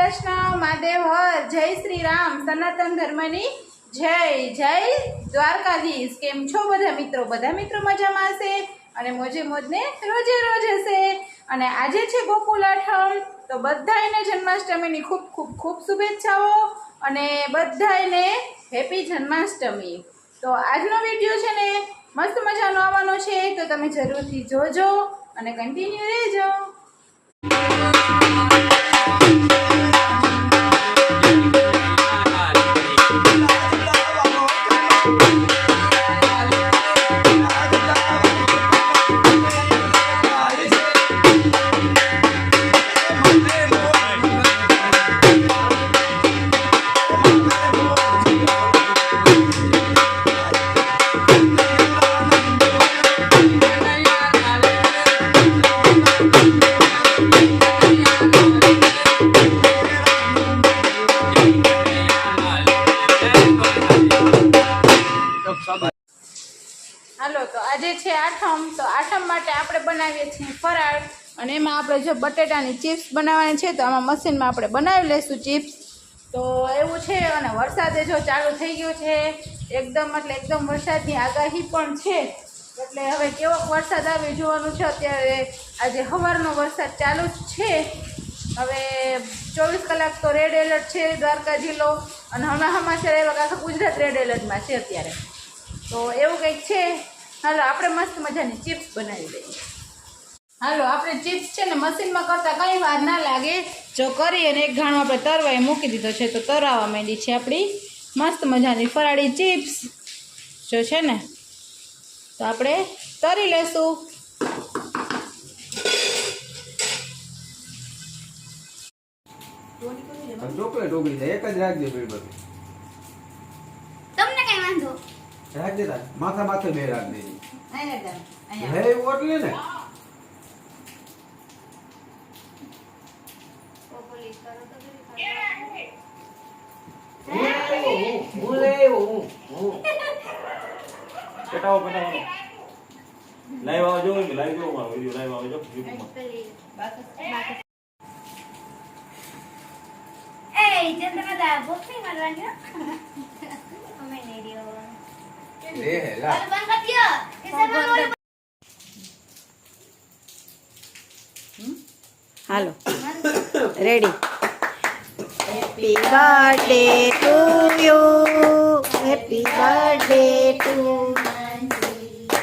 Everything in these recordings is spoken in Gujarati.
વૈષ્ણવ મહાદેવ હર જય શ્રી રામ સનાતન ધર્મની જય જય દ્વારકાધીશ। કેમ છો બધા મિત્રો મજામાં હશે અને મોજે મોજને રોજે રોજ હશે। અને આજે છે ગોકુલ આઠમ, તો બધાયને જન્માષ્ટમીની ખૂબ ખૂબ ખૂબ શુભેચ્છાઓ અને બધાયને હેપી જન્માષ્ટમી। તો આજનો વિડીયો છે ને મસ્ત મજાનો આવવાનો છે, તો તમે જરૂરથી જોજો અને કન્ટિન્યુ રહેજો। હાલો, તો આજે છે આઠમ, તો આઠમ માટે આપણે બનાવીએ છીએ ફરાળ અને એમાં આપણે જો બટેટાની ચિપ્સ બનાવવાની છે, તો આમાં મશીનમાં આપણે બનાવી લઈશું ચિપ્સ। તો એવું છે અને વરસાદે જો ચાલુ થઈ ગયો છે એકદમ, એટલે એકદમ વરસાદની આગાહી પણ છે, એટલે હવે કેવોક વરસાદ આવે જોવાનું છે। અત્યારે આજે સવારનો વરસાદ ચાલુ જ છે, હવે 24 કલાક તો રેડ એલર્ટ છે દ્વારકા જિલ્લો, અને હમણાં સમાચાર આવ્યા આખા ગુજરાત રેડ એલર્ટમાં છે અત્યારે, તો એવું કંઈક છે। હાલો આપણે મસ્ત મજાની ચિપ્સ બનાવી દઈએ। હાલો આપણે ચિપ્સ છે ને મશીનમાં કરતાં કંઈ વાર ના લાગે, જો કરી અને એક ઘાણો આપણે તરવાએ મૂકી દીધો છે, તો તરાવા માંડી છે આપણી મસ્ત મજાની ફરાળી ચિપ્સ જો છે ને, તો આપણે તરી લેશું। ચોકલેટ ઓગળી જાય, એક જ રાખજે ભાઈ બધું। તમને કઈ વાંધો રાખજે તાર માથા માથે બે રાખ દેજે। હે ઓટલે ને પેટાવો લાઈવ આવજો, લાઈવ જો મારો વિડિયો લાઈવ આવજો યુટ્યુબમાં। એ ચંદ્રમાદા બોક્સિંગ મારવાની અમે નહીં રહ્યો લે હેલા અરે બંધ કર દિયો એ હાલો ready. Happy birthday to you, happy birthday to,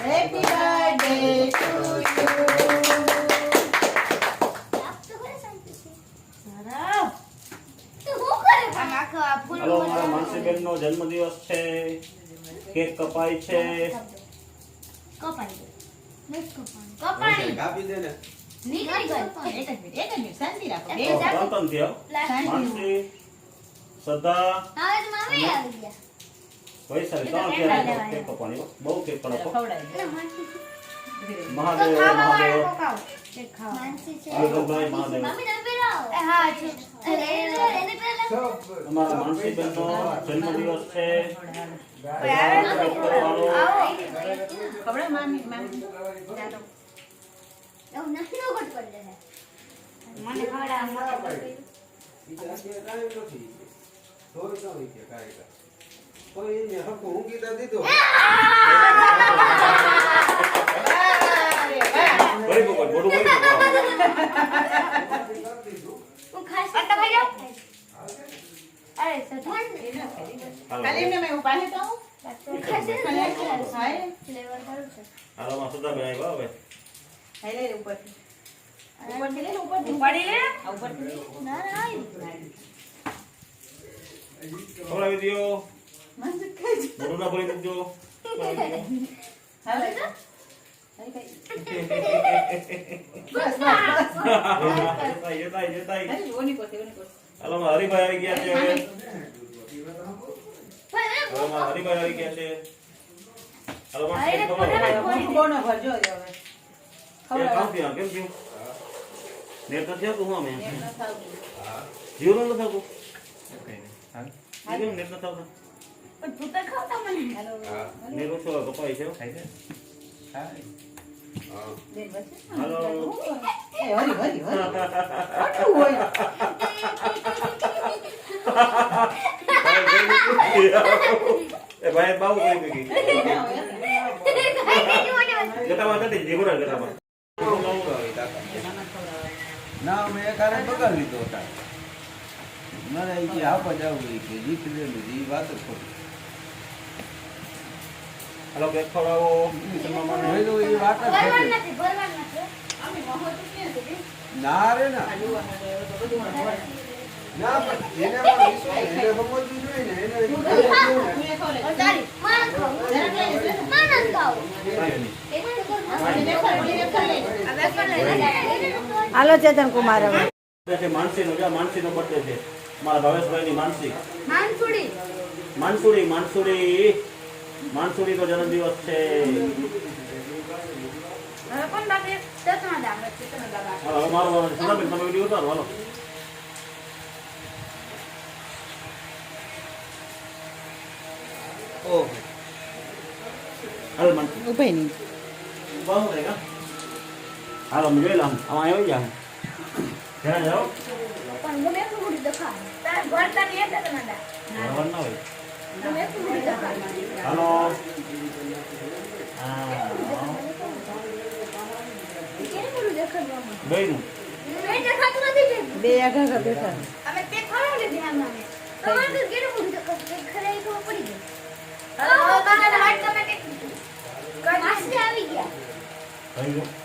happy birthday to you. હાલો, મારા માનસીબેન નો જન્મદિવસ છે, કેક કપાય છે। કપાણી કાપી દે ને નીકળી ગઈ એક મિનિટ શાંતિ રાખો। ગણતન થયો માનસી સદા હવે તો મામી આવી ગયા વૈશાલી ત્રણ કેક કપાણી હો, બહુ કેક કપાવો। મહાદેવ તો ખાવા મહાદેવ વાળો ખાવ તે ખાવ માનસી છે મહાદેવ મહાદેવ। મમ્મી તમે પેલા હા જો એને પેલા અમારા માનસીબેન નો જન્મદિવસ છે, ખબર મામી એવું નથી નો ગટ કરી દે મને ખવડા મોટો કરી બીજા કાઈ નથી થોડી તો કે કાઈ કોઈ એને હકો ઊંઘી તો દીધો। બડી બોલ બોડું બોલ હું ખાસ પટ્ટા ભાઈ જાવ અરે સધન ખાલી એમને મેં ઉપાડે તો ખાસ હાય ફ્લેવર સારું છે હાલો માં સદા બનાવી હવે હાય લે ઉપરથી લે ઉપરથી ઉપાડી લે ઉપરથી ના ના ખવડાવી દયો, મસ્ત ખાઈ બોડું ના ભરી મૂકજો। હવે તો જતાઈ ઓની કોતે હાલો માં હરિભાઈ આવી ગયા છે હવે માં હરિભાઈ આવી ગયા છે। હાલો માં કેક કપાવો। બોનો ભરજો હવે ખવડાવી કેમ થયું નેટ નથી આવતું હું અમે જીવ નથી આવતું નેટ નથી આવતું પણ તું તો ખાવતા મને હેલો નેટ ઓછો કપાય છે હા હા. હાલો એ હરી હરી હરી આટલું હોય એ ભાઈ બાબુ કઈ ગઈ ગટામાં નથી જીગુડા ગટામાં ના મેં એક હારે બગાડી લીધો હતા મારે એ કે આપવા જવું એ કે જીતેલું એ વાત જ ખોટી હાલો કેક ખવડાવો જોયેલું એ વાત જ ભરવાનું ખોટી નથી ભરવાનું નથી અમે મહોત ક્યાં છે કે ના રે ના બધું હોય ના પણ એને પણ વિશ્વાસ એને સમજવું જોઈએ ને એને ચાલી માન ખાવ માન ખાવ હાલો ચેતન કુમાર હવે છે માનસીનો માનસીનો બર્થડે છે મારા ભાવેશભાઈની માનસી માનસુડી માનસુડીનો જન્મદિવસ છે હવે કોણ બાકી ચેતના દા હાલો હવે મારો સુનાબેન તમે વિડીયો ઉતારો હાલો ઓહો હાલો માનસી ઉભી નહીં બાહુ રહે કા હાલો અમે જોઈ લા આમાં આવી જા જરા જાઓ પણ મને એટલું મોટી દખા તાર ભરતા ની એટલે તને દા બરાબર ના હોય મને એટલું મોટી દખા હાલો હા કેને મોટું દેખાડવાનું ગઈનું મેં દેખાતું નથી કે બે આગળ બેઠા અમે તે ખાવા લીધી આમાં તમારે તો કેને મોટું દેખાતું કે ખરે તો પડી ગઈ હવે બાના હાથ તમે કે માસી આવી ગયા થઈ ગયો